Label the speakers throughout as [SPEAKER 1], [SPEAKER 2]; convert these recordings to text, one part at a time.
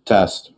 [SPEAKER 1] Test.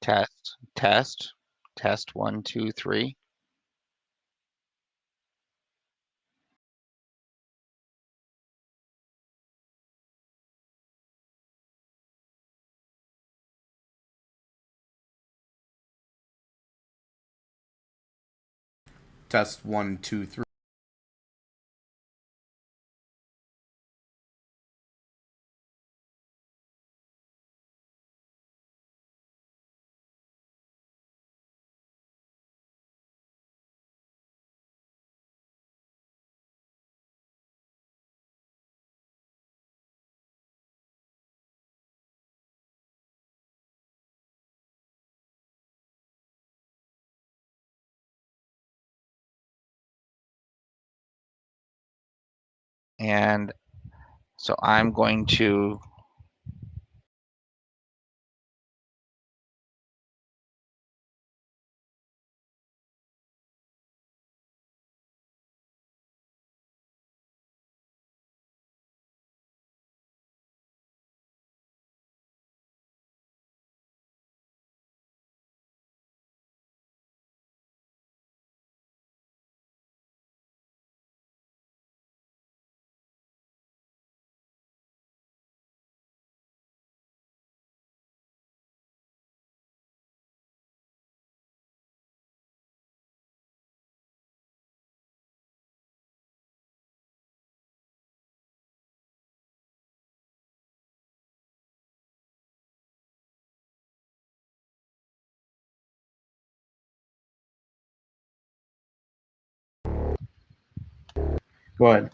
[SPEAKER 2] Test, test, 1, 2, 3.
[SPEAKER 1] Test 1, 2, 3.
[SPEAKER 2] And so I'm going to
[SPEAKER 1] Go ahead.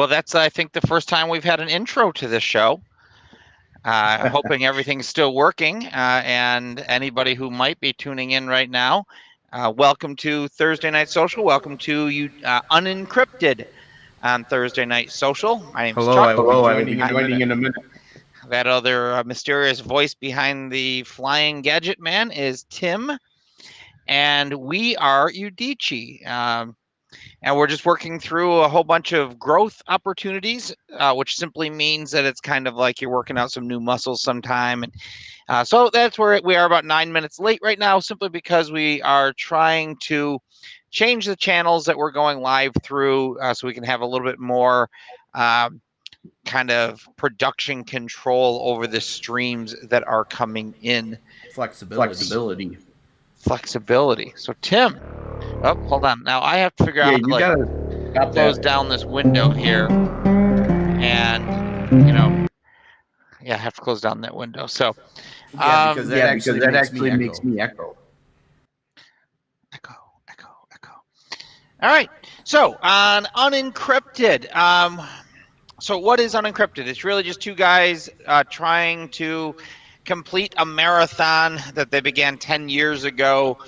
[SPEAKER 2] Well, that's, I think, the first time we've had an intro to this show. Hoping everything's still working. And anybody who might be tuning in right now, welcome to Thursday Night Social. Welcome to Unencrypted on Thursday Night Social. My name's Chuck.
[SPEAKER 1] I will be joining in a minute.
[SPEAKER 2] That other mysterious voice behind the flying gadget man is Tim. And we are Udicci. And we're just working through a whole bunch of growth opportunities, which simply means that it's kind of like you're working out some new muscles sometime. And so that's where we are, about 9 minutes late right now, simply because we are trying to change the channels that we're going live through so we can have a little bit more kind of production control over the streams that are coming in.
[SPEAKER 1] Flexibility.
[SPEAKER 2] So Tim, oh, hold on. Now I have to figure out how to close down this window here. And, I have to close down that window. So,
[SPEAKER 1] because that actually makes me echo.
[SPEAKER 2] Echo. All right. So on Unencrypted, so what is Unencrypted? It's really just two guys trying to complete a marathon that they began 10 years ago.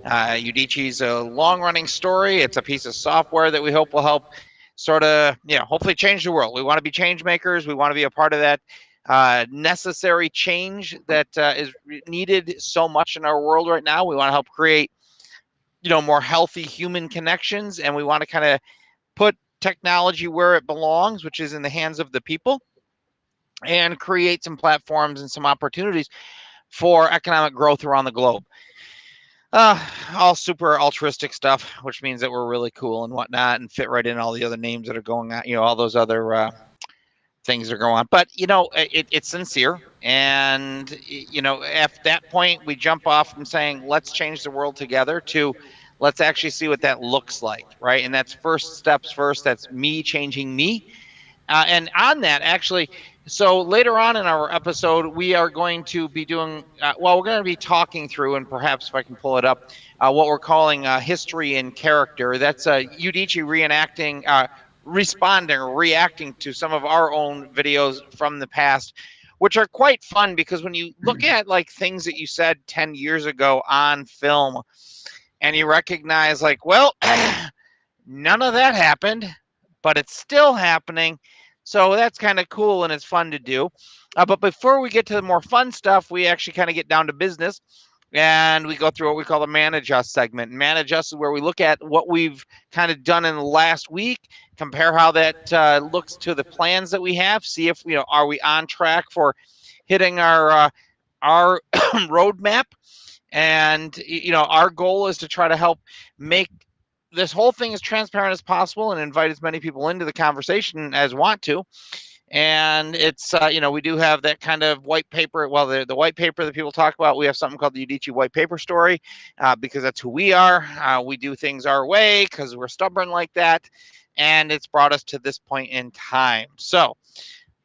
[SPEAKER 2] Udicci's a long-running story. It's a piece of software that we hope will help sort of, hopefully change the world. We want to be change makers. We want to be a part of that necessary change that is needed so much in our world right now. We want to help create, more healthy human connections, and we want to kind of put technology where it belongs, which is in the hands of the people, and create some platforms and some opportunities for economic growth around the globe. All super altruistic stuff, which means that we're really cool and whatnot and fit right in all the other names that are going on, all those other things that are going on. But, it's sincere. And, at that point, we jump off from saying, let's change the world together to let's actually see what that looks like, right? And that's first steps first. That's me changing me. And on that, actually, so later on in our episode, we are going to be doing, we're going to be talking through, and perhaps if I can pull it up, what we're calling history in character. That's Udicci reenacting, responding or reacting to some of our own videos from the past, which are quite fun because when you look at like things that you said 10 years ago on film and you recognize like, well, none of that happened, but it's still happening. So that's kind of cool and it's fun to do. But before we get to the more fun stuff, we actually kind of get down to business and we go through what we call the Manage Us segment. And Manage Us is where we look at what we've kind of done in the last week, compare how that looks to the plans that we have, see if, are we on track for hitting our roadmap. And, our goal is to try to help make this whole thing as transparent as possible and invite as many people into the conversation as want to. And it's, we do have that kind of white paper. Well, the white paper that people talk about, we have something called the Udicci white paper story because that's who we are. We do things our way because we're stubborn like that. And it's brought us to this point in time. So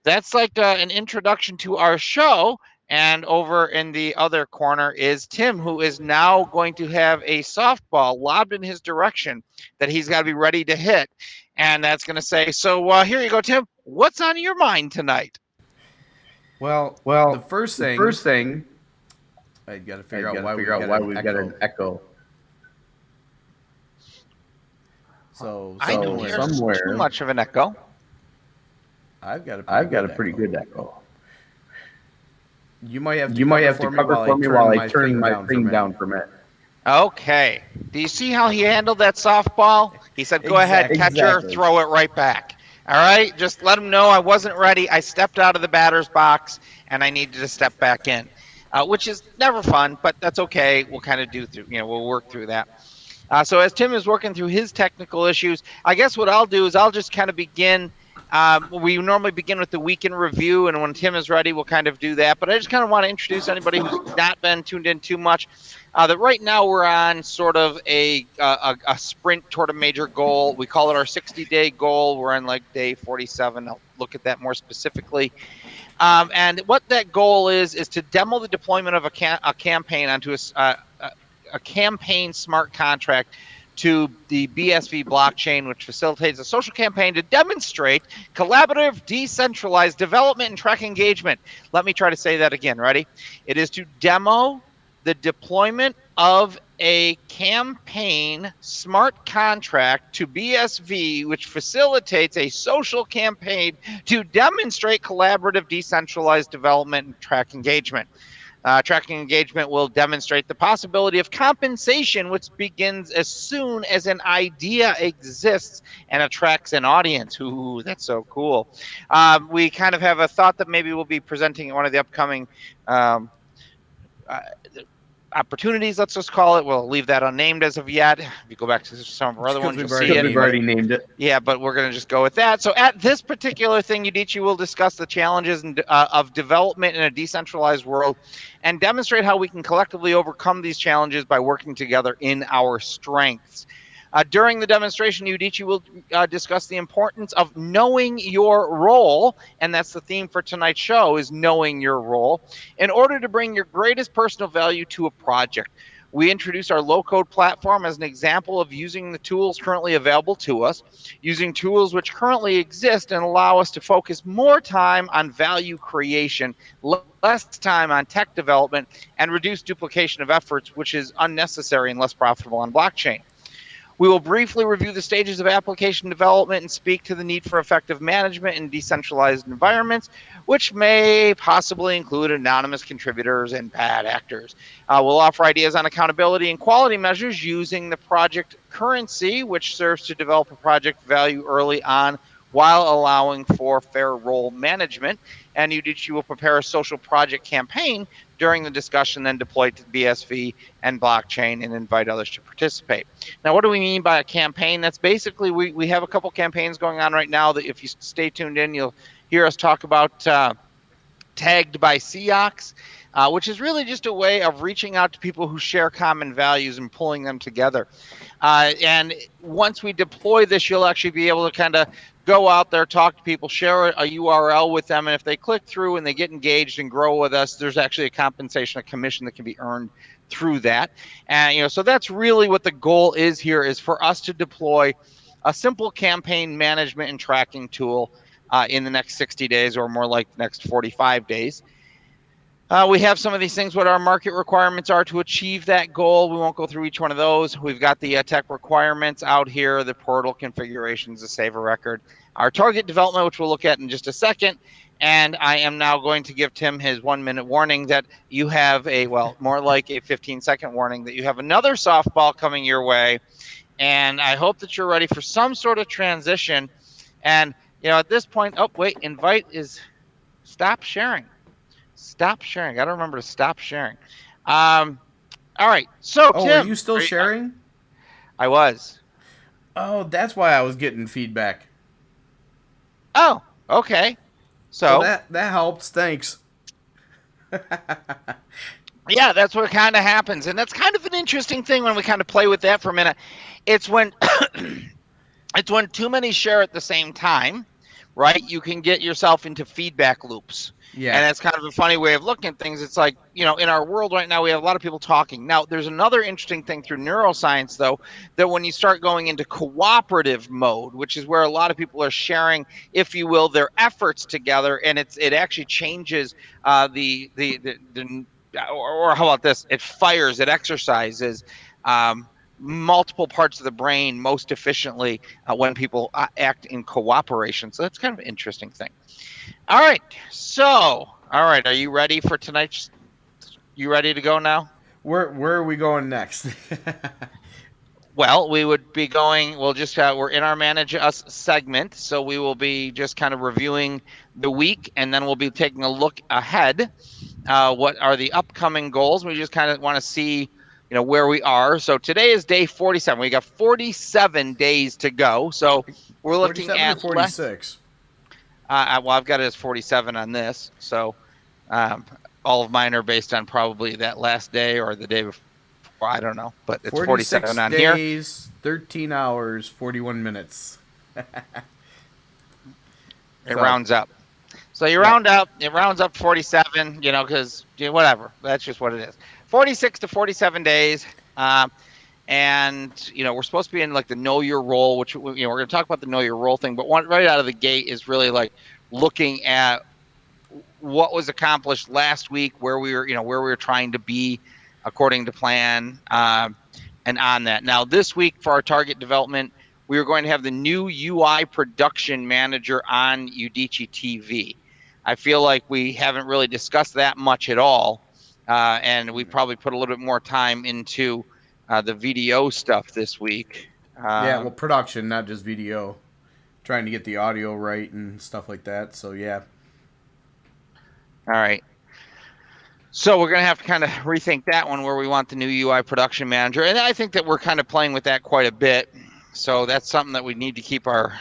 [SPEAKER 2] that's like an introduction to our show. And over in the other corner is Tim, who is now going to have a softball lobbed in his direction that he's got to be ready to hit. And that's going to say, so here you go, Tim. What's on your mind tonight?
[SPEAKER 1] Well, the first thing, I got to figure out why we've got an echo. So
[SPEAKER 2] I know somewhere too much of an echo.
[SPEAKER 1] I've got a pretty good echo. You might have to cover for me while I turn my thing down for a minute.
[SPEAKER 2] Okay. Do you see how he handled that softball? He said, go ahead, catcher, throw it right back. All right? Just let him know I wasn't ready. I stepped out of the batter's box, and I needed to step back in, which is never fun, but that's okay. We'll kind of we'll work through that. So as Tim is working through his technical issues, I guess what I'll do is I'll just kind of begin. We normally begin with the week in review, and when Tim is ready, we'll kind of do that. But I just kind of want to introduce anybody who's not been tuned in too much. That right now we're on sort of a sprint toward a major goal. We call it our 60-day goal. We're on like day 47. I'll look at that more specifically. And what that goal is to demo the deployment of a campaign onto a campaign smart contract to the BSV blockchain, which facilitates a social campaign to demonstrate collaborative, decentralized development and track engagement. Let me try to say that again. Ready? It is to demo the deployment of a campaign smart contract to BSV, which facilitates a social campaign to demonstrate collaborative, decentralized development and track engagement. Tracking engagement will demonstrate the possibility of compensation, which begins as soon as an idea exists and attracts an audience. Ooh, that's so cool. We kind of have a thought that maybe we'll be presenting at one of the upcoming opportunities, let's just call it. We'll leave that unnamed as of yet. If you go back to some of our other ones, you'll see it.
[SPEAKER 1] We've already named it.
[SPEAKER 2] Yeah, but we're going to just go with that. So at this particular thing, Udicci will discuss the challenges of development in a decentralized world and demonstrate how we can collectively overcome these challenges by working together in our strengths. During the demonstration, Udicci will discuss the importance of knowing your role, and that's the theme for tonight's show, is knowing your role, in order to bring your greatest personal value to a project. We introduce our low-code platform as an example of using the tools currently available to us, using tools which currently exist and allow us to focus more time on value creation, less time on tech development, and reduce duplication of efforts, which is unnecessary and less profitable on blockchain. We will briefly review the stages of application development and speak to the need for effective management in decentralized environments, which may possibly include anonymous contributors and bad actors. We'll offer ideas on accountability and quality measures using the project currency, which serves to develop a project value early on while allowing for fair role management. And Udicci will prepare a social project campaign during the discussion, then deploy it to BSV and blockchain and invite others to participate. Now, what do we mean by a campaign? That's basically, we have a couple campaigns going on right now that if you stay tuned in, you'll hear us talk about Tagged by Ceox, which is really just a way of reaching out to people who share common values and pulling them together. And once we deploy this, you'll actually be able to kind of go out there, talk to people, share a URL with them, and if they click through and they get engaged and grow with us, there's actually a compensation, a commission that can be earned through that. And so that's really what the goal is here, is for us to deploy a simple campaign management and tracking tool in the next 60 days, or more like the next 45 days. We have some of these things, what our market requirements are to achieve that goal. We won't go through each one of those. We've got the tech requirements out here, the portal configurations, the save a record, our target development, which we'll look at in just a second. And I am now going to give Tim his 1-minute warning that you have more like a 15-second warning that you have another softball coming your way. And I hope that you're ready for some sort of transition. And, at this point, invite is stop sharing. Stop sharing. Got to remember to stop sharing. All right. So, Tim,
[SPEAKER 1] are you still sharing?
[SPEAKER 2] I was.
[SPEAKER 1] Oh, that's why I was getting feedback.
[SPEAKER 2] Oh, okay. So
[SPEAKER 1] that helps. Thanks.
[SPEAKER 2] Yeah, that's what kind of happens, and that's kind of an interesting thing when we kind of play with that for a minute. It's when it's when too many share at the same time, right? You can get yourself into feedback loops. Yeah. And that's kind of a funny way of looking at things. It's like, in our world right now, we have a lot of people talking. Now, there's another interesting thing through neuroscience, though, that when you start going into cooperative mode, which is where a lot of people are sharing, if you will, their efforts together, and it actually changes or how about this? It fires, it exercises multiple parts of the brain most efficiently when people act in cooperation. So that's kind of an interesting thing. All right. Are you ready for tonight's? You ready to go now?
[SPEAKER 1] Where are we going next?
[SPEAKER 2] Well, we would be going. We'll just we're in our Manage Us segment, so we will be just kind of reviewing the week, and then we'll be taking a look ahead. What are the upcoming goals? We just kind of want to see, where we are. So today is day 47. We got 47 days to go. So we're looking at
[SPEAKER 1] 46.
[SPEAKER 2] Well, I've got it as 47 on this, so all of mine are based on probably that last day or the day before. I don't know, but it's 47 on here.
[SPEAKER 1] 46 days, 13 hours, 41 minutes.
[SPEAKER 2] It rounds up. So you round up, it rounds up 47, because whatever. That's just what it is. 46 to 47 days. And we're supposed to be in like the know your role, which we're going to talk about the know your role thing. But one right out of the gate is really like looking at what was accomplished last week, where we were trying to be according to plan, and on that. Now this week for our target development, we are going to have the new UI production manager on Udicci.TV. I feel like we haven't really discussed that much at all, and we probably put a little bit more time into the VDO stuff this week.
[SPEAKER 1] Yeah, well, production, not just video. Trying to get the audio right and stuff like that. So yeah.
[SPEAKER 2] All right. So we're going to have to kind of rethink that one, where we want the new UI production manager. And I think that we're kind of playing with that quite a bit. So that's something that we need to keep our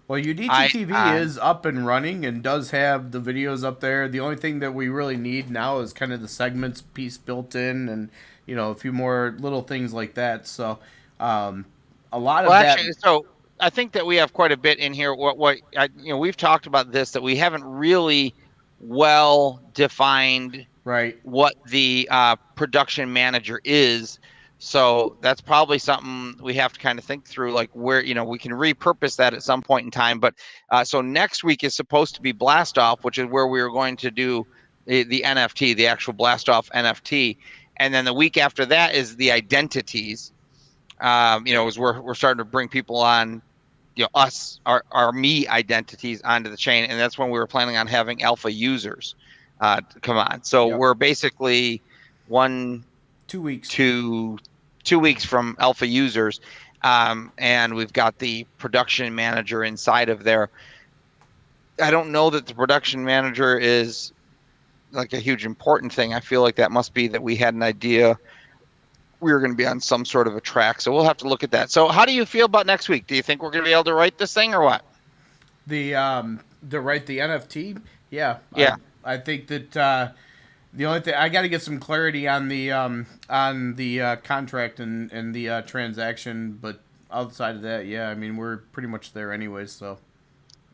[SPEAKER 1] well, Udicci.TV is up and running and does have the videos up there. The only thing that we really need now is kind of the segments piece built in, and a few more little things like that. So a lot of that.
[SPEAKER 2] Actually, so I think that we have quite a bit in here. We've talked about this, that we haven't really well defined
[SPEAKER 1] right
[SPEAKER 2] what the production manager is. So that's probably something we have to kind of think through, like where we can repurpose that at some point in time. But so next week is supposed to be Blast Off, which is where we are going to do the NFT, the actual Blast Off NFT, and then the week after that is the identities. Is we're starting to bring people on, our me identities onto the chain, and that's when we were planning on having alpha users come on. So we're basically
[SPEAKER 1] 2 weeks
[SPEAKER 2] to 2 weeks from alpha users, and we've got the production manager inside of there. I don't know that the production manager is like a huge important thing. I feel like that must be that we had an idea we were going to be on some sort of a track, so we'll have to look at that. So how do you feel about next week? Do you think we're going to be able to write this thing or what?
[SPEAKER 1] The write the NFT? Yeah. I think that the only thing I got to get some clarity on the contract and the transaction, but outside of that, yeah, I mean we're pretty much there anyways. So,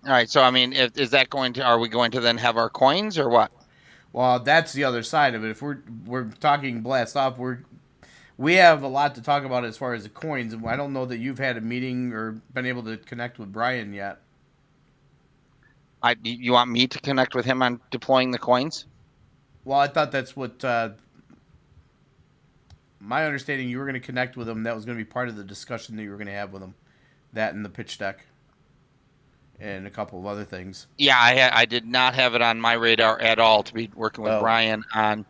[SPEAKER 2] all right. So I mean, is that going to? Are we going to then have our coins or what?
[SPEAKER 1] Well, that's the other side of it. If we're talking Blast Off, we have a lot to talk about as far as the coins. I don't know that you've had a meeting or been able to connect with Brian yet.
[SPEAKER 2] You want me to connect with him on deploying the coins?
[SPEAKER 1] Well, I thought that's what my understanding. You were going to connect with him. That was going to be part of the discussion that you were going to have with him. That and the pitch deck, and a couple of other things.
[SPEAKER 2] Yeah, I did not have it on my radar at all to be working with Brian on.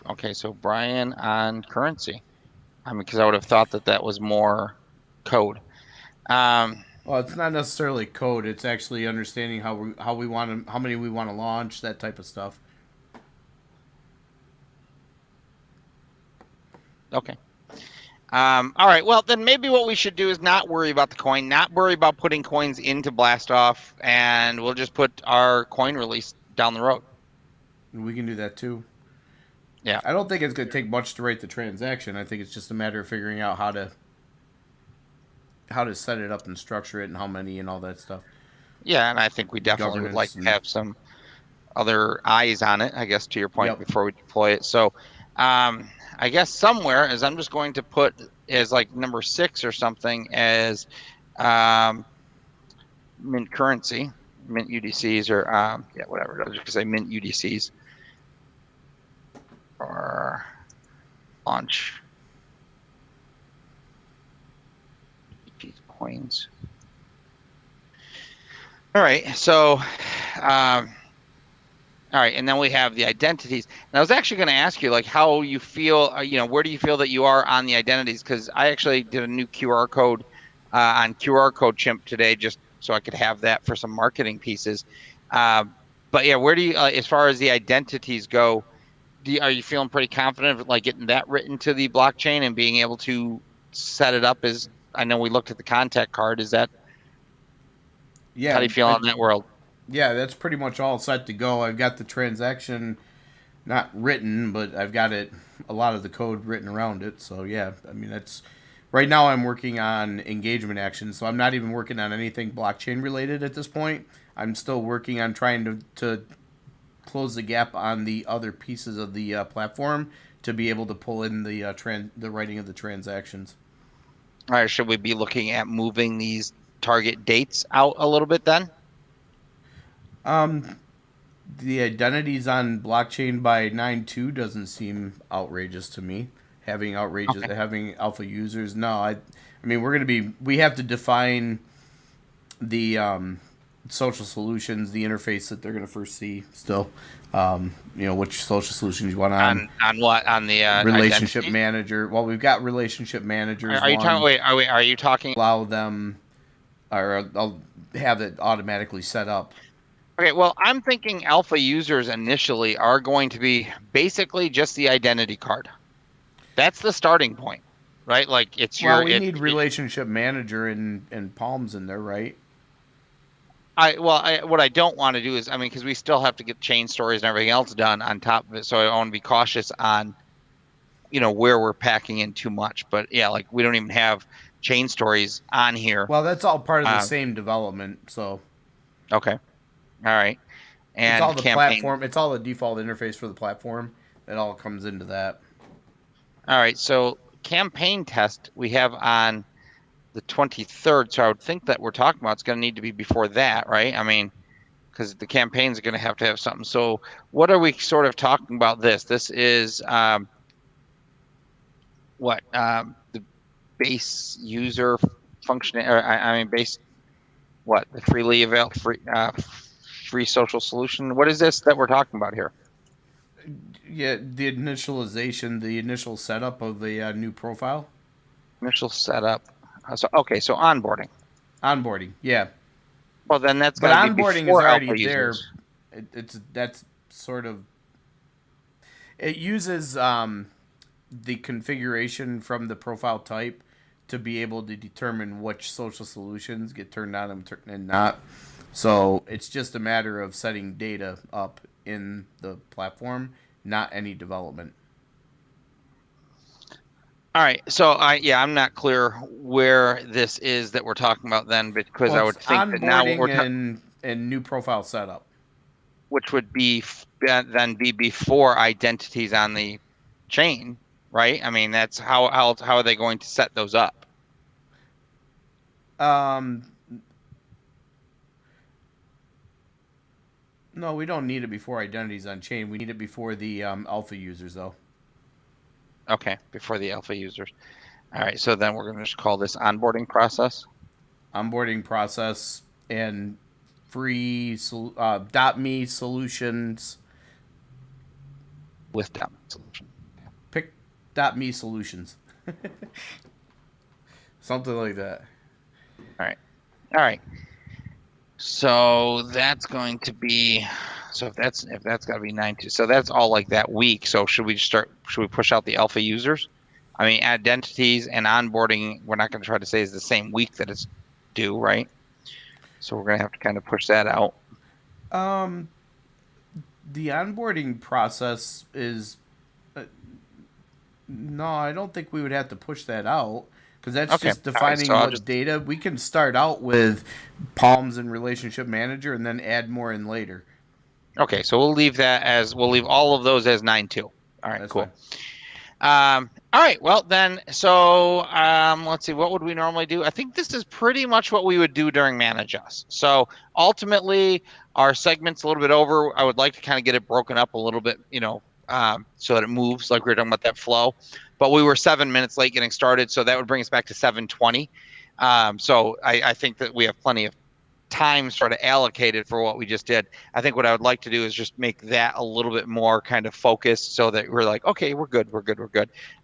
[SPEAKER 2] Okay, so Brian on currency. I mean, because I would have thought that was more code.
[SPEAKER 1] Well, it's not necessarily code. It's actually understanding how many we want to launch, that type of stuff.
[SPEAKER 2] Okay. All right. Well, then maybe what we should do is not worry about the coin, not worry about putting coins into Blast Off, and we'll just put our coin release down the road.
[SPEAKER 1] We can do that too.
[SPEAKER 2] Yeah.
[SPEAKER 1] I don't think it's going to take much to write the transaction. I think it's just a matter of figuring out how to set it up and structure it and how many and all that stuff.
[SPEAKER 2] Yeah, and I think we definitely would like to have some other eyes on it, I guess, to your point, before we deploy it. So I guess somewhere, as I'm just going to put as like number 6 or something as mint currency, mint UDCs, or whatever. I was just going to say mint UDCs or launch coins. All right, so all right, and then we have the identities. And I was actually going to ask you, like, how you feel, where do you feel that you are on the identities? Because I actually did a new QR code on QR Code Chimp today, just so I could have that for some marketing pieces. But yeah, where do you, as far as the identities go, are you feeling pretty confident of like getting that written to the blockchain and being able to set it up as, I know we looked at the contact card. Is that, how do you feel on that world?
[SPEAKER 1] Yeah, that's pretty much all set to go. I've got the transaction not written, but I've got a lot of the code written around it. So yeah, I mean, that's right now I'm working on engagement actions. So I'm not even working on anything blockchain related at this point. I'm still working on trying to close the gap on the other pieces of the platform to be able to pull in the the writing of the transactions.
[SPEAKER 2] All right, should we be looking at moving these target dates out a little bit then?
[SPEAKER 1] The identities on blockchain by 9.2 doesn't seem outrageous to me.
[SPEAKER 2] Okay.
[SPEAKER 1] Having alpha users. No, I mean we have to define the social solutions, the interface that they're going to first see still. Which social solutions you want
[SPEAKER 2] On what? On the
[SPEAKER 1] relationship
[SPEAKER 2] identity?
[SPEAKER 1] manager. Well, we've got relationship managers.
[SPEAKER 2] Are you talking? Wait, are you talking?
[SPEAKER 1] Allow them, or I'll have it automatically set up.
[SPEAKER 2] Okay, well, I'm thinking alpha users initially are going to be basically just the identity card. That's the starting point, right? Like it's
[SPEAKER 1] Well, we need relationship manager and Palms in there, right?
[SPEAKER 2] What I don't want to do is, I mean, because we still have to get chain stories and everything else done on top of it. So I want to be cautious on, where we're packing in too much. But yeah, like we don't even have chain stories on here.
[SPEAKER 1] Well, that's all part of the same development. So
[SPEAKER 2] okay, all right, and
[SPEAKER 1] it's all the platform. It's all the default interface for the platform. It all comes into that.
[SPEAKER 2] All right, so campaign test we have on the 23rd. So I would think that we're talking about it's going to need to be before that, right? I mean, because the campaigns are going to have something. So what are we sort of talking about this? This is what? The base user function, or I mean base, what? The freely available free social solution. What is this that we're talking about here?
[SPEAKER 1] Yeah, the initialization, the initial setup of the new profile.
[SPEAKER 2] Initial setup. So onboarding.
[SPEAKER 1] Onboarding, yeah.
[SPEAKER 2] Well, then that's
[SPEAKER 1] but
[SPEAKER 2] got to be
[SPEAKER 1] onboarding
[SPEAKER 2] before
[SPEAKER 1] is already
[SPEAKER 2] alpha
[SPEAKER 1] there.
[SPEAKER 2] users.
[SPEAKER 1] That's sort of. It uses the configuration from the profile type to be able to determine which social solutions get turned on and not. So it's just a matter of setting data up in the platform, not any development.
[SPEAKER 2] All right, so I'm not clear where this is that we're talking about then, because I would think that now
[SPEAKER 1] we're and new profile setup,
[SPEAKER 2] which would be then be before identities on the chain, right? I mean, that's how are they going to set those up?
[SPEAKER 1] No, we don't need it before identities on chain. We need it before the alpha users, though.
[SPEAKER 2] Okay, before the alpha users. All right, so then we're going to just call this onboarding process.
[SPEAKER 1] Onboarding process and free .me solutions.
[SPEAKER 2] With .me solution.
[SPEAKER 1] Pick .me solutions. Something like that.
[SPEAKER 2] All right. So that's going to be, if that's got to be 9.2, so that's all like that week. So should we push out the alpha users? I mean, identities and onboarding, we're not going to try to say is the same week that it's due, right? So we're going to have to kind of push that out.
[SPEAKER 1] The onboarding process is, no, I don't think we would have to push that out. Because that's just defining what data. We can start out with Palms and Relationship Manager and then add more in later.
[SPEAKER 2] Okay, so we'll leave all of those as 9.2. All right, that's cool. All right, well then, so let's see, what would we normally do? I think this is pretty much what we would do during Manage Us. So ultimately, our segment's a little bit over. I would like to kind of get it broken up a little bit, so that it moves like we were talking about that flow. But we were 7 minutes late getting started, so that would bring us back to 7:20. So I think that we have plenty of time sort of allocated for what we just did. I think what I would like to do is just make that a little bit more kind of focused so that we're like, okay, we're good.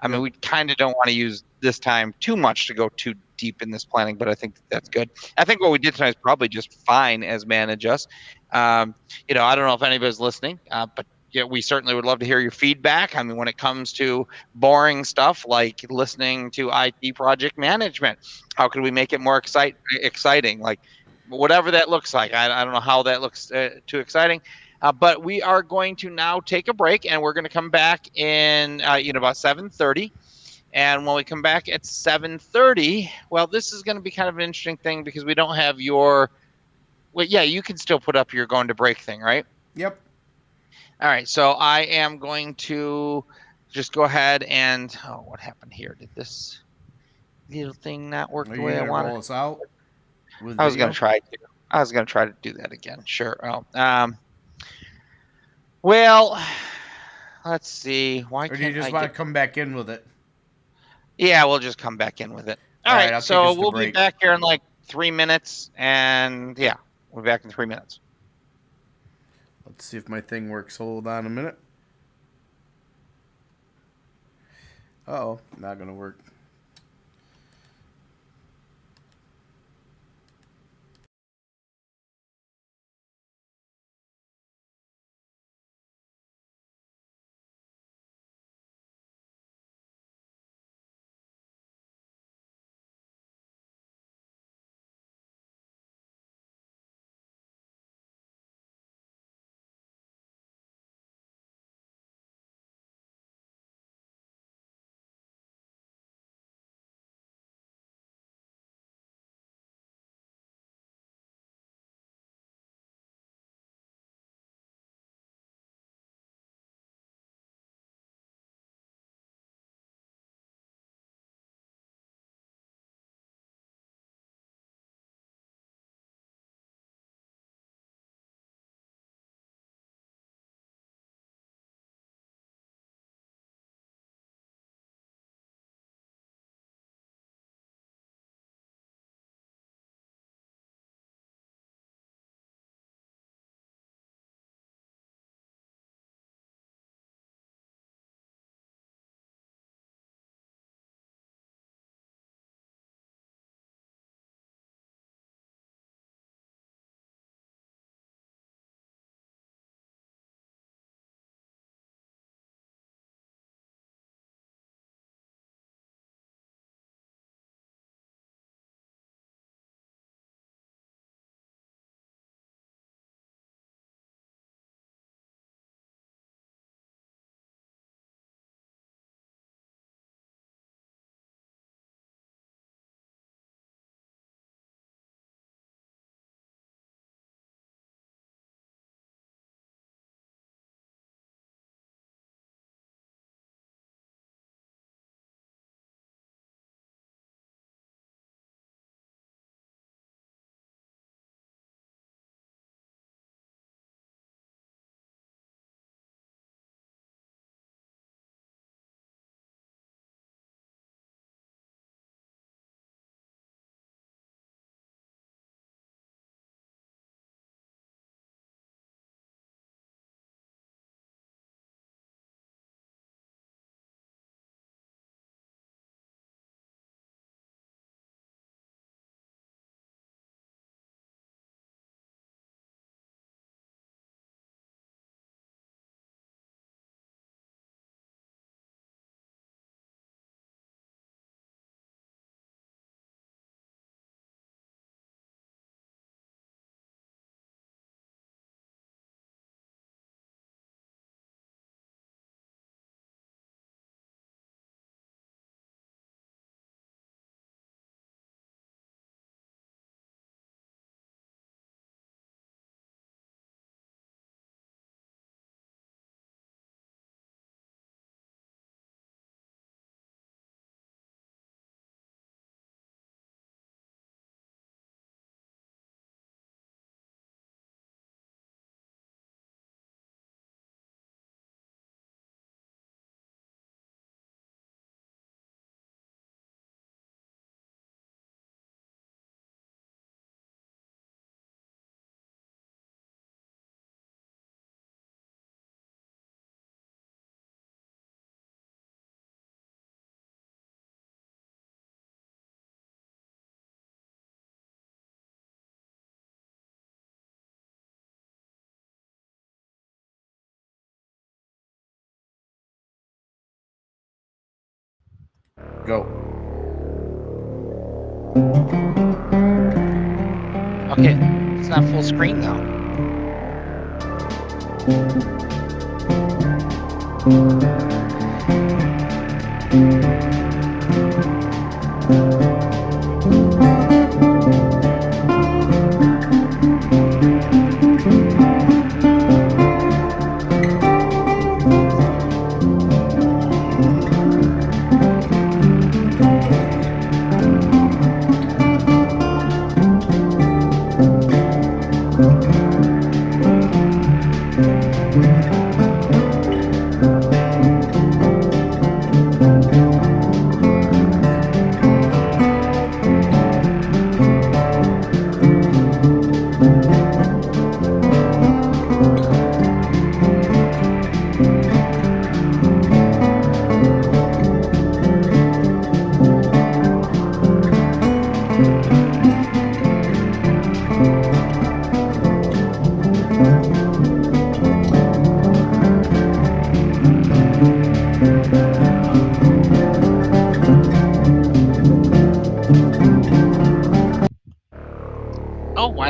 [SPEAKER 2] I mean, we kind of don't want to use this time too much to go too deep in this planning, but I think that's good. I think what we did tonight is probably just fine as Manage Us. I don't know if anybody's listening, but yeah, we certainly would love to hear your feedback. I mean, when it comes to boring stuff like listening to IT project management, how could we make it more exciting? Like whatever that looks like. I don't know how that looks too exciting. But we are going to now take a break, and we're going to come back in about 7:30. And when we come back at 7:30, well, this is going to be kind of an interesting thing because we don't have your. Well, yeah, you can still put up your going to break thing, right?
[SPEAKER 1] Yep.
[SPEAKER 2] All right, so I am going to just go ahead and, oh, what happened here? Did this little thing not work the way I wanted?
[SPEAKER 1] Roll us out with
[SPEAKER 2] I was going to try to do that again. Sure. Oh, well, let's see. Why can't I?
[SPEAKER 1] Or do you just want to come back in with it?
[SPEAKER 2] Yeah, we'll just come back in with it. All right. So we'll be back here in like 3 minutes, and yeah, we'll be back in 3 minutes.
[SPEAKER 1] Let's see if my thing works. Hold on a minute. Uh-oh, not gonna work. Go.
[SPEAKER 2] Okay, it's not full screen though.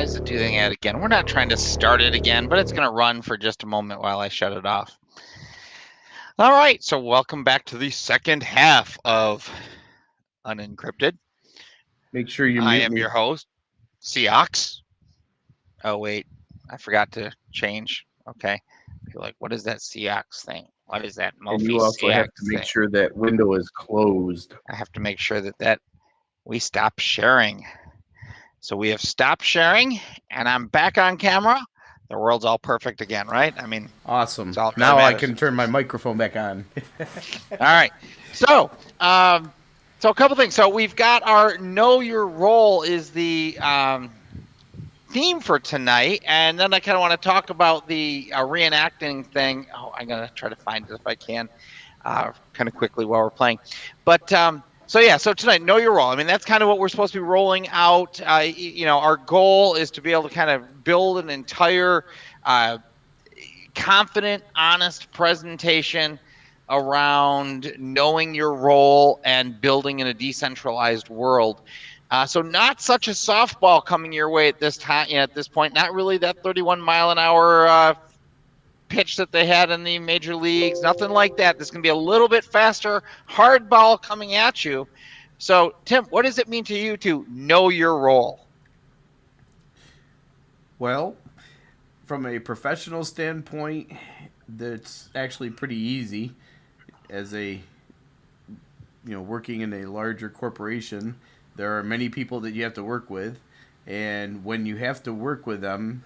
[SPEAKER 2] is it doing that again? We're not trying to start it again, but it's going to run for just a moment while I shut it off. All right, so welcome back to the second half of Unencrypted.
[SPEAKER 1] Make sure you
[SPEAKER 2] I
[SPEAKER 1] mute
[SPEAKER 2] am
[SPEAKER 1] me.
[SPEAKER 2] your host, Ceox. Oh, wait, I forgot to change. Okay. You're like, what is that Ceox thing? What is that
[SPEAKER 1] And
[SPEAKER 2] Mophie
[SPEAKER 1] you also have
[SPEAKER 2] Ceox
[SPEAKER 1] to make
[SPEAKER 2] thing?
[SPEAKER 1] sure that window is closed.
[SPEAKER 2] I have to make sure that we stop sharing. So we have stopped sharing, and I'm back on camera. The world's all perfect again, right? I mean,
[SPEAKER 1] Awesome.
[SPEAKER 2] it's all that really
[SPEAKER 1] Now I
[SPEAKER 2] matters.
[SPEAKER 1] can turn my microphone back on.
[SPEAKER 2] All right. So, so a couple things. So we've got our Know Your Role is the theme for tonight, and then I kind of want to talk about the reenacting thing. Oh, I'm gonna try to find it if I can, kind of quickly while we're playing. But so yeah, so tonight, know your role. I mean, that's kind of what we're supposed to be rolling out. You know, our goal is to be able to kind of build an entire confident, honest presentation around knowing your role and building in a decentralized world. So not such a softball coming your way at this time. At this point, not really that 31-mile-an-hour pitch that they had in the major leagues. Nothing like that. This is going to be a little bit faster, hard ball coming at you. So, Tim, what does it mean to you to know your role?
[SPEAKER 1] Well, from a professional standpoint, that's actually pretty easy. As a working in a larger corporation, there are many people that you have to work with, and when you have to work with them,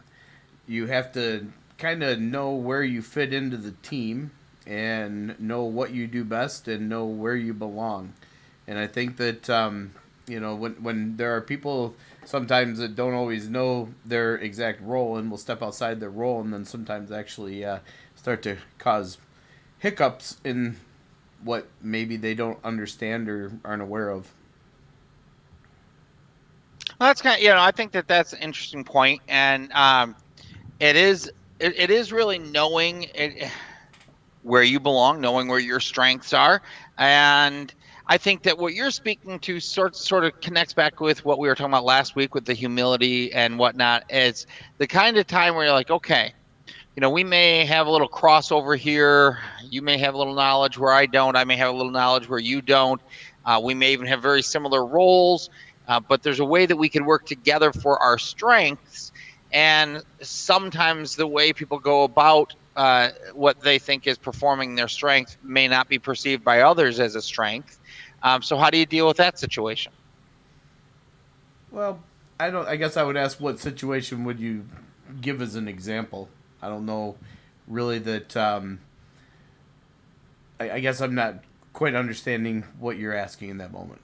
[SPEAKER 1] you have to kind of know where you fit into the team and know what you do best and know where you belong. And I think that when there are people sometimes that don't always know their exact role and will step outside their role, and then sometimes actually start to cause hiccups in what maybe they don't understand or aren't aware of.
[SPEAKER 2] Well, that's kind of, I think that's an interesting point, and it is really knowing where you belong, knowing where your strengths are, and I think that what you're speaking to sort of connects back with what we were talking about last week with the humility and whatnot. It's the kind of time where you're like, okay, we may have a little crossover here. You may have a little knowledge where I don't. I may have a little knowledge where you don't. We may even have very similar roles, but there's a way that we can work together for our strengths. And sometimes the way people go about what they think is performing their strength may not be perceived by others as a strength. So how do you deal with that situation?
[SPEAKER 1] Well, I guess I would ask, what situation would you give as an example? I don't know really that. I guess I'm not quite understanding what you're asking in that moment.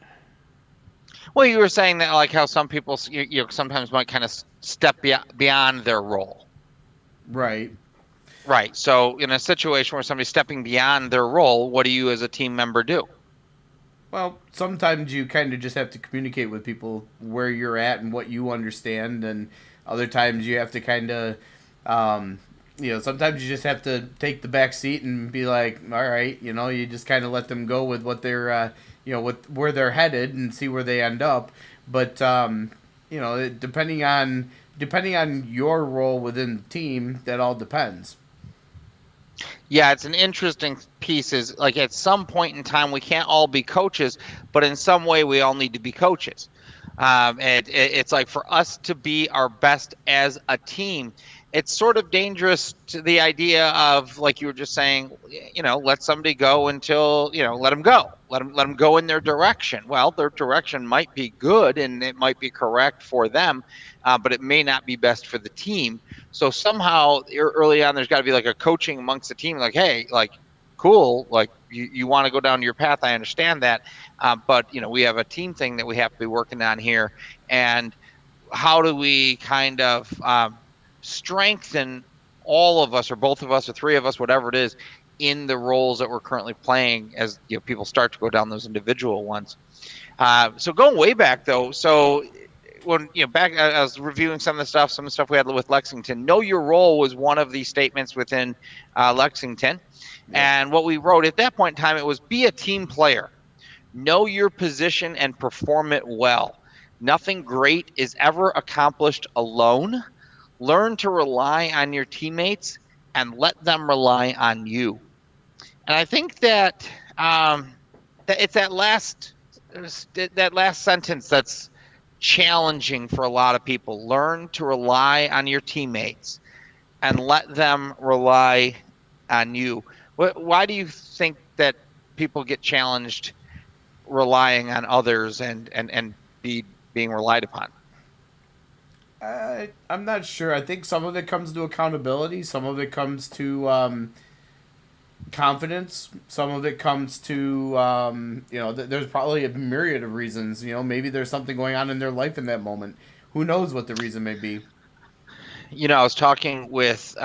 [SPEAKER 2] Well, you were saying that, like, how some people sometimes might kind of step beyond their role.
[SPEAKER 1] Right.
[SPEAKER 2] Right. So in a situation where somebody's stepping beyond their role, what do you as a team member do?
[SPEAKER 1] Well, sometimes you kind of just have to communicate with people where you're at and what you understand, and other times you have to kind of, sometimes you just have to take the back seat and be like, all right, you just kind of let them go with what they're, with where they're headed and see where they end up. But depending on your role within the team, that all depends.
[SPEAKER 2] Yeah, it's an interesting piece. Is like at some point in time we can't all be coaches, but in some way we all need to be coaches. And it's like for us to be our best as a team, it's sort of dangerous to the idea of, like you were just saying, let somebody go until, let them go. Let them go in their direction. Well, their direction might be good and it might be correct for them, but it may not be best for the team. So somehow early on, there's got to be like a coaching amongst the team. Like, hey, like, cool. Like you want to go down your path. I understand that. But, we have a team thing that we have to be working on here. And how do we kind of strengthen all of us, or both of us, or three of us, whatever it is, in the roles that we're currently playing as people start to go down those individual ones. So going way back though, so when back, I was reviewing some of the stuff we had with Lexington. Know your role was one of the statements within Lexington, and what we wrote at that point in time, it was be a team player, know your position and perform it well. Nothing great is ever accomplished alone. Learn to rely on your teammates and let them rely on you. And I think that that it's that last sentence that's challenging for a lot of people. Learn to rely on your teammates and let them rely on you. Why do you think that people get challenged relying on others and being relied upon?
[SPEAKER 1] I'm not sure. I think some of it comes to accountability. Some of it comes to confidence. Some of it comes to there's probably a myriad of reasons. Maybe there's something going on in their life in that moment. Who knows what the reason may be?
[SPEAKER 2] I was talking with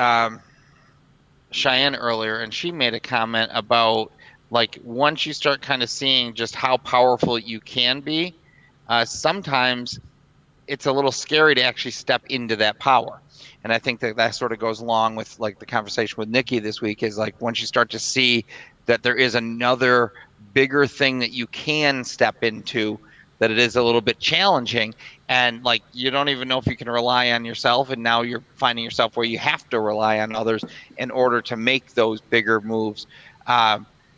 [SPEAKER 2] Cheyenne earlier, and she made a comment about, like, once you start kind of seeing just how powerful you can be, sometimes it's a little scary to actually step into that power. And I think that sort of goes along with, like, the conversation with Nikki this week, is like, once you start to see that there is another bigger thing that you can step into, that it is a little bit challenging, and like you don't even know if you can rely on yourself, and now you're finding yourself where you have to rely on others in order to make those bigger moves.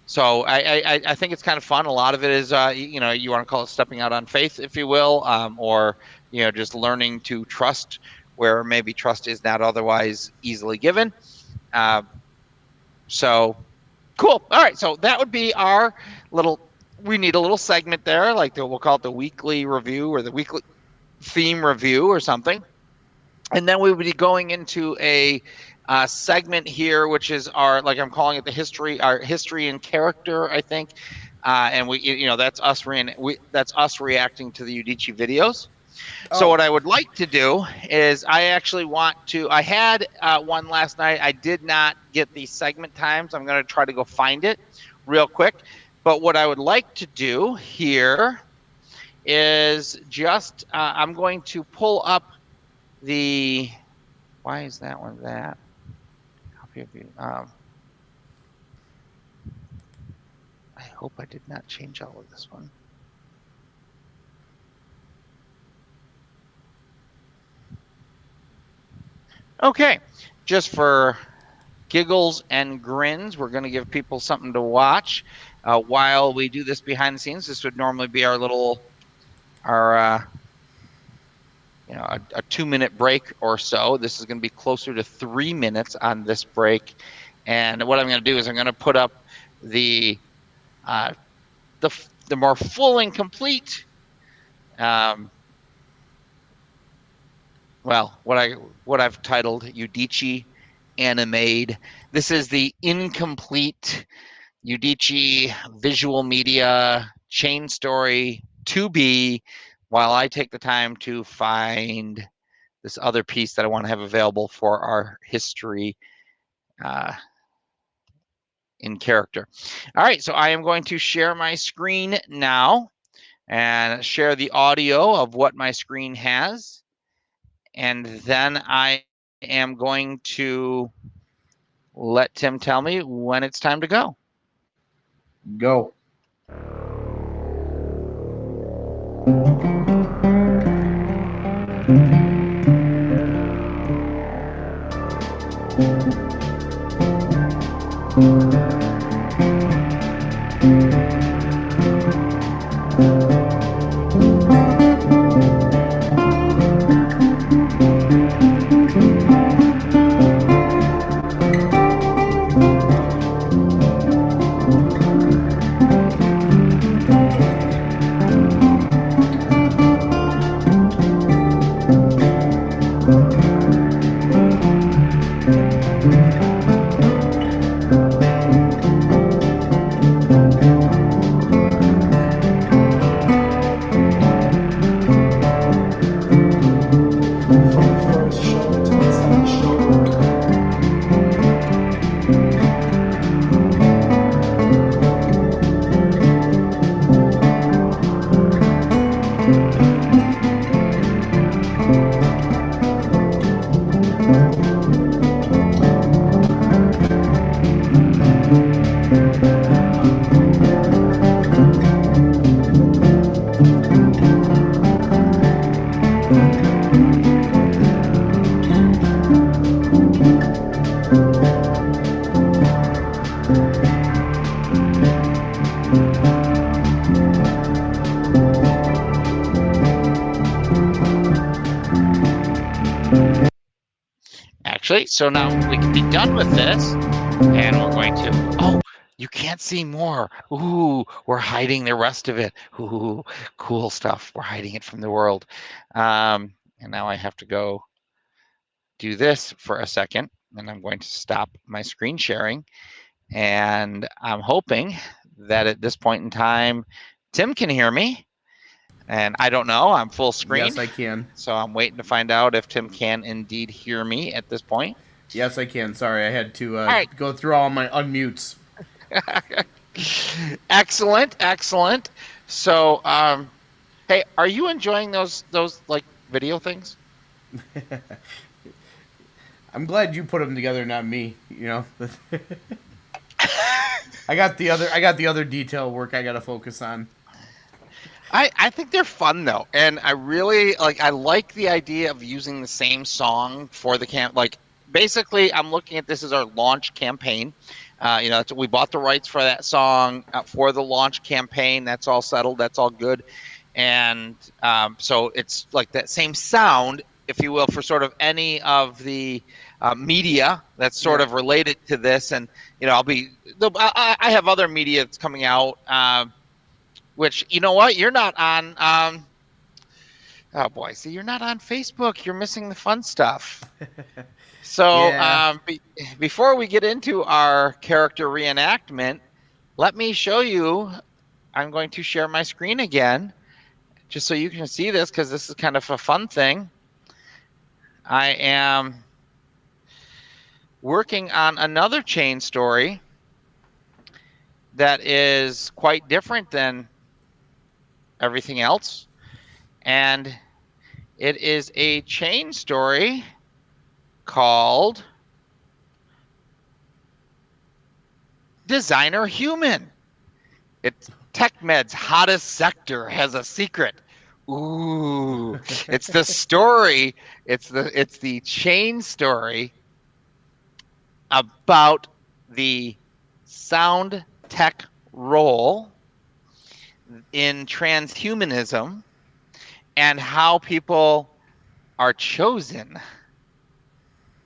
[SPEAKER 2] So I think it's kind of fun. A lot of it is you want to call it stepping out on faith, if you will, or just learning to trust where maybe trust is not otherwise easily given. So cool. All right, so that would be our little. We need a little segment there, like we'll call it the weekly review or the weekly theme review or something. And then we would be going into a segment here, which is our, like I'm calling it our history and character, I think. And that's us reacting to the Udicci videos. So what I would like to do is I had one last night. I did not get the segment times. I'm going to try to go find it real quick. But what I would like to do here is just, I'm going to pull up why is that one that? I hope I did not change all of this one. Okay, just for giggles and grins, we're going to give people something to watch while we do this behind the scenes. This would normally be our 2-minute break or so. This is going to be closer to 3 minutes on this break. And what I'm going to do is I'm going to put up the more full and complete, what I've titled Udicci Animated. This is the incomplete Udicci visual media chain story to be, while I take the time to find this other piece that I want to have available for our history in character. All right, so I am going to share my screen now and share the audio of what my screen has. And then I am going to let Tim tell me when it's time to go.
[SPEAKER 1] Go.
[SPEAKER 2] actually. So now we can be done with this, and we're going to, oh, you can't see more. Ooh, we're hiding the rest of it. Ooh, cool stuff. We're hiding it from the world. And now I have to go do this for a second, and I'm going to stop my screen sharing. And I'm hoping that at this point in time, Tim can hear me. And I don't know, I'm full screen.
[SPEAKER 1] Yes, I can.
[SPEAKER 2] So I'm waiting to find out if Tim can indeed hear me at this point.
[SPEAKER 1] Yes, I can. Sorry, I had to go through all my unmutes.
[SPEAKER 2] Excellent, excellent. So, hey, are you enjoying those like video things?
[SPEAKER 1] I'm glad you put them together, not me. You know, I got the other detail work I got to focus on.
[SPEAKER 2] I think they're fun though, and I really I like the idea of using the same song for the camp. Like basically, I'm looking at this as our launch campaign. You know, we bought the rights for that song for the launch campaign. That's all settled. That's all good, and so it's like that same sound, if you will, for sort of any of the media that's sort of related to this. And you know, I have other media that's coming out. Which, you know what, you're not on, oh boy, see, you're not on Facebook. You're missing the fun stuff. So before we get into our character reenactment, let me show you, I'm going to share my screen again, just so you can see this, because this is kind of a fun thing. I am working on another chain story that is quite different than everything else, and it is a chain story called Designer Human. It's TechMed's hottest sector has a secret. Ooh, it's the story. It's the chain story about the sound tech role in transhumanism and how people are chosen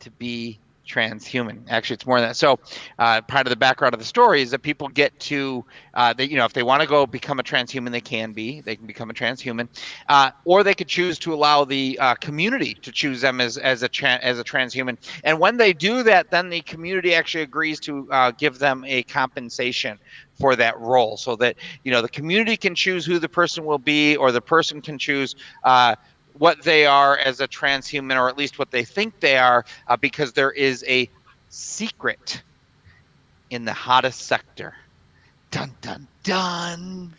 [SPEAKER 2] to be transhuman. Actually, it's more than that. So part of the background of the story is that people get to, if they want to go become a transhuman, they can become a transhuman, or they could choose to allow the community to choose them as a transhuman. And when they do that, then the community actually agrees to give them a compensation for that role, so that the community can choose who the person will be, or the person can choose what they are as a transhuman, or at least what they think they are, because there is a secret in the hottest sector. Dun dun dun.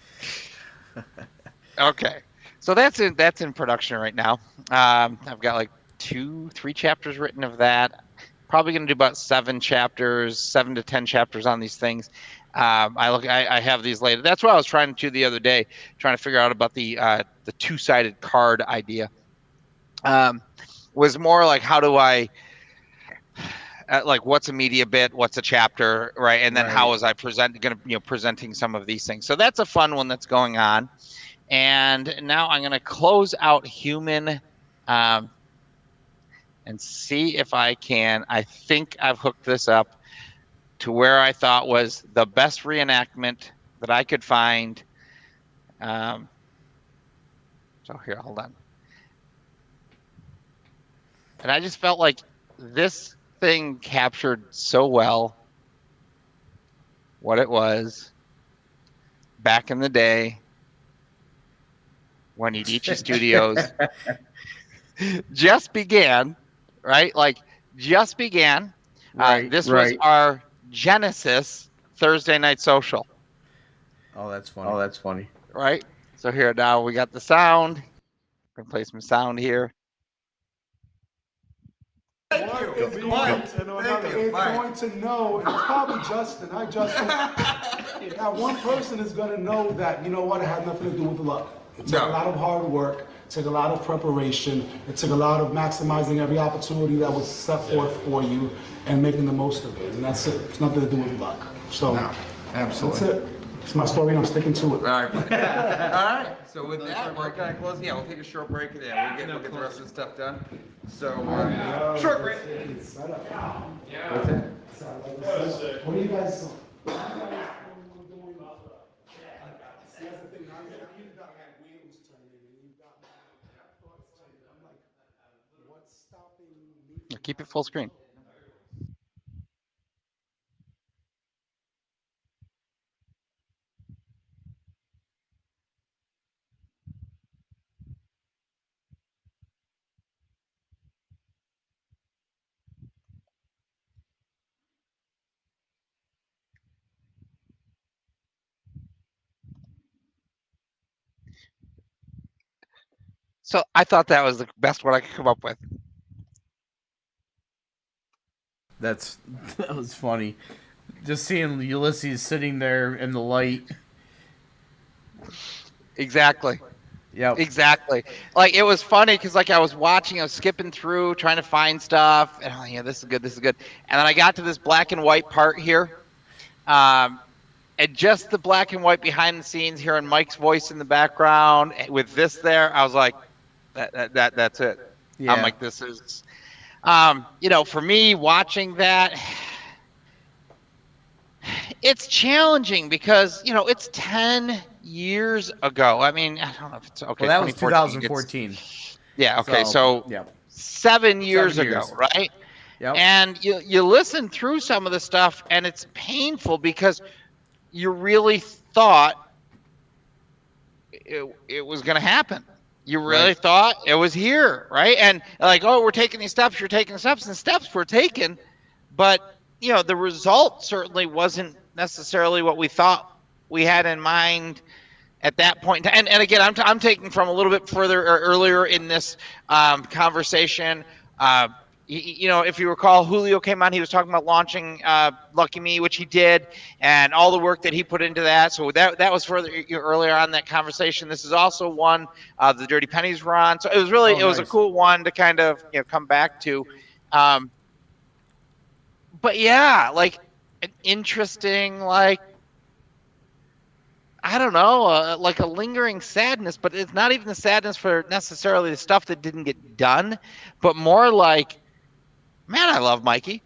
[SPEAKER 2] Okay, so that's in production right now. I've got like 2-3 chapters written of that. Probably going to do about 7 to 10 chapters on these things. I have these later. That's what I was trying to do the other day, trying to figure out about the two-sided card idea. Was more like, how do I what's a media bit, what's a chapter, right? And then how was I presenting some of these things? So that's a fun one that's going on. And now I'm going to close out Human and see if I can. I think I've hooked this up to where I thought was the best reenactment that I could find. So here, hold on. And I just felt like this thing captured so well what it was back in the day when Udicci Studios just began, right? Like, just began. This was our Genesis Thursday Night Social.
[SPEAKER 1] Oh, that's funny.
[SPEAKER 2] Right? So here, now we got the sound. We're going to play some sound here.
[SPEAKER 3] Thank you. It's going to know, and it's probably Justin. Hi, Justin. Now, one person is going to know that, you know what, it had nothing to do with luck. It took a lot of hard work. It took a lot of preparation. It took a lot of maximizing every opportunity that was set forth for you and making the most of it. And that's it. It's nothing to do with luck. So,
[SPEAKER 4] no, absolutely.
[SPEAKER 3] That's it. It's my story and I'm sticking to it.
[SPEAKER 4] All right. All right. So with that, we're kind of close. Yeah, we'll take a short break and then we'll get the rest of the stuff done. So short break.
[SPEAKER 3] What's that?
[SPEAKER 4] What's
[SPEAKER 3] What do you guys?
[SPEAKER 2] Keep it full screen. So I thought that was the best one I could come up with.
[SPEAKER 1] That was funny. Just seeing Ulysses sitting there in the light.
[SPEAKER 2] Exactly.
[SPEAKER 1] Yep.
[SPEAKER 2] Exactly. Like it was funny because like I was watching, I was skipping through, trying to find stuff, and yeah, this is good, this is good. And then I got to this black and white part here, and just the black and white behind the scenes, hearing Mike's voice in the background with this there, I was like, that's it.
[SPEAKER 1] Yeah.
[SPEAKER 2] I'm like, this is, for me watching that. It's challenging because it's 10 years ago. I mean, I don't know if it's okay.
[SPEAKER 1] Well, that was 2014.
[SPEAKER 2] Yeah. Okay. So
[SPEAKER 1] yeah.
[SPEAKER 2] 7 years ago, right?
[SPEAKER 1] Yep.
[SPEAKER 2] And you listen through some of the stuff, and it's painful because you really thought it was going to happen. You really thought it was here, right? And like, oh, we're taking these steps. You're taking steps, and steps were taken, but the result certainly wasn't necessarily what we thought we had in mind at that point. And again, I'm taking from a little bit further or earlier in this conversation. If you recall, Julio came on. He was talking about launching Lucky Me, which he did, and all the work that he put into that. So that was further earlier on in that conversation. This is also one the Dirty Pennies were on. So it was really was a cool one to kind of come back to. But yeah, like an interesting, like, I don't know, like a lingering sadness, but it's not even the sadness for necessarily the stuff that didn't get done, but more like, man, I love Mikey,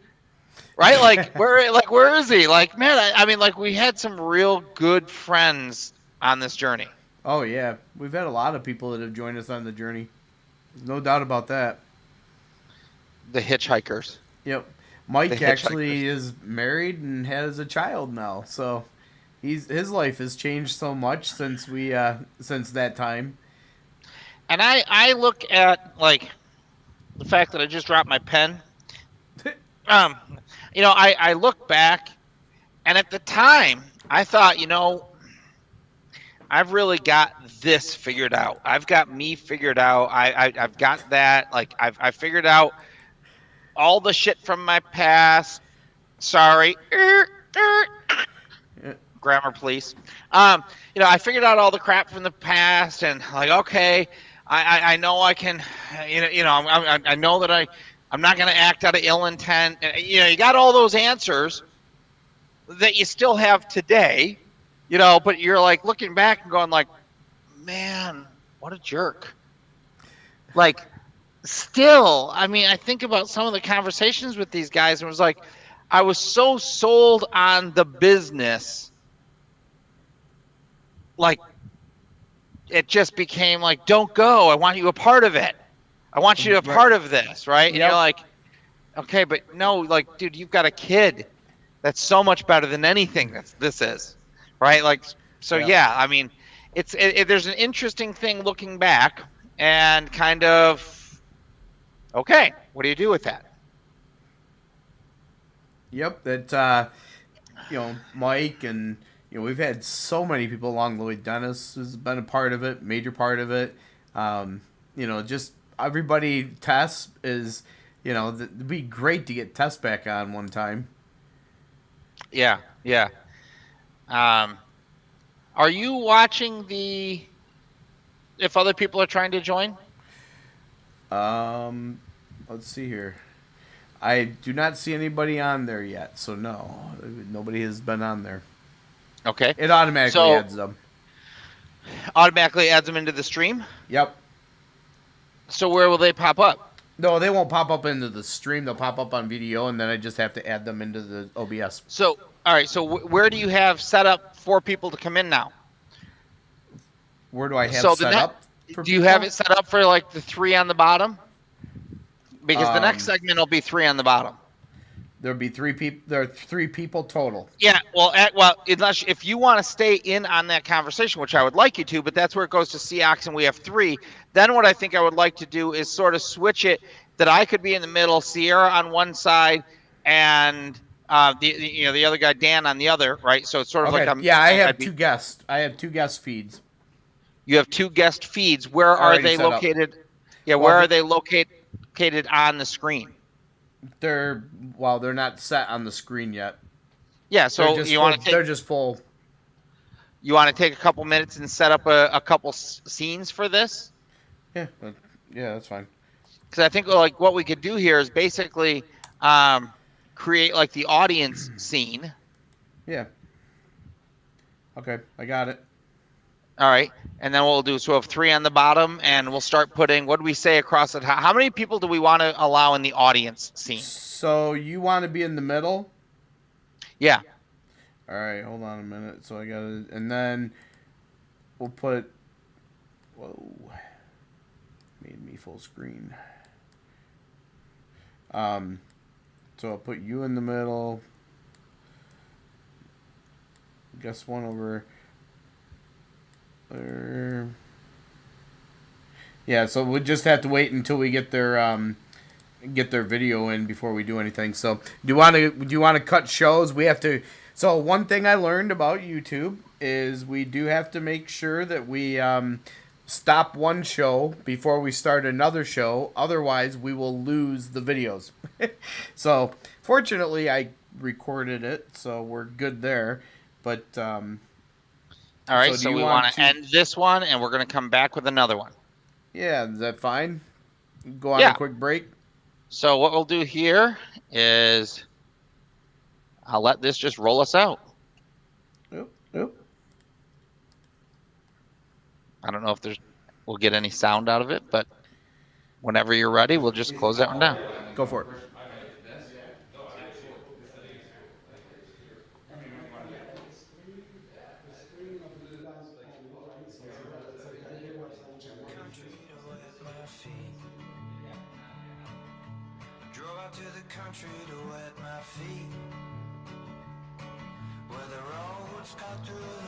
[SPEAKER 2] right? Like, where is he? Like, man, I mean, like we had some real good friends on this journey.
[SPEAKER 1] Oh yeah, we've had a lot of people that have joined us on the journey. There's no doubt about that.
[SPEAKER 2] The hitchhikers.
[SPEAKER 1] Yep. Mike actually is married and has a child now, so his life has changed so much since that time.
[SPEAKER 2] And I look at like the fact that I just dropped my pen. I look back, and at the time I thought, I've really got this figured out. I've got me figured out. I've got that. Like I figured out all the shit from my past. Sorry. Grammar, please. I figured out all the crap from the past, and like, okay, I know I can, I know that I'm not going to act out of ill intent. You got all those answers that you still have today, but you're like looking back and going like, man, what a jerk. Like, still, I mean, I think about some of the conversations with these guys and it was like, I was so sold on the business, like it just became like, don't go. I want you a part of it. I want you a part of this, right? And you're like, okay, but no, like, dude, you've got a kid that's so much better than anything this is, right? Like, so yeah, I mean, there's an interesting thing looking back and kind of, okay, what do you do with that?
[SPEAKER 1] Yep, that Mike and we've had so many people along the way. Dennis has been a part of it, major part of it. Just everybody. Tess is, it'd be great to get Tess back on one time.
[SPEAKER 2] Yeah. Are you watching if other people are trying to join?
[SPEAKER 1] Let's see here. I do not see anybody on there yet, so no, nobody has been on there.
[SPEAKER 2] Okay.
[SPEAKER 1] It automatically adds them.
[SPEAKER 2] Automatically adds them into the stream?
[SPEAKER 1] Yep.
[SPEAKER 2] So where will they pop up?
[SPEAKER 1] No, they won't pop up into the stream. They'll pop up on video, and then I just have to add them into the OBS.
[SPEAKER 2] So, all right. So where do you have set up for people to come in now?
[SPEAKER 1] Where do I have set up?
[SPEAKER 2] Do you have it set up for like the 3 on the bottom? Because the next segment will be 3 on the bottom.
[SPEAKER 1] There'll be 3 people. There are 3 people total.
[SPEAKER 2] Yeah. Well, unless if you want to stay in on that conversation, which I would like you to, but that's where it goes to Ceox, and we have 3. Then what I think I would like to do is sort of switch it that I could be in the middle, Sierra on one side, and the other guy Dan on the other, right? So it's sort of like
[SPEAKER 1] I have 2 guests. I have 2 guest feeds.
[SPEAKER 2] You have 2 guest feeds. Where are they located? Yeah, where are they located on the screen?
[SPEAKER 1] They're not set on the screen yet.
[SPEAKER 2] Yeah, so
[SPEAKER 1] they're just full.
[SPEAKER 2] You want to take a couple minutes and set up a couple scenes for this?
[SPEAKER 1] Yeah, that's fine.
[SPEAKER 2] Because I think like what we could do here is basically create like the audience scene.
[SPEAKER 1] Yeah. Okay, I got it.
[SPEAKER 2] All right, and then what we'll do is we'll have 3 on the bottom, and we'll start putting, what do we say across it? How many people do we want to allow in the audience scene?
[SPEAKER 1] So you want to be in the middle?
[SPEAKER 2] Yeah.
[SPEAKER 1] All right, hold on a minute. So I got it, and then we'll put. Whoa, made me full screen. So I'll put you in the middle. Guess one over. Yeah, so we just have to wait until we get their video in before we do anything. So do you want to cut shows? We have to. So one thing I learned about YouTube is we do have to make sure that we stop one show before we start another show. Otherwise, we will lose the videos. So fortunately, I recorded it, so we're good there. But
[SPEAKER 2] all right, so we want to end this one, and we're going to come back with another one.
[SPEAKER 1] Yeah, is that fine? Go on a quick break.
[SPEAKER 2] So what we'll do here is I'll let this just roll us out.
[SPEAKER 1] Yep.
[SPEAKER 2] I don't know if we'll get any sound out of it, but whenever you're ready, we'll just close that one down.
[SPEAKER 1] Go for it.
[SPEAKER 5] To the country to wet my feet, where the roads cut through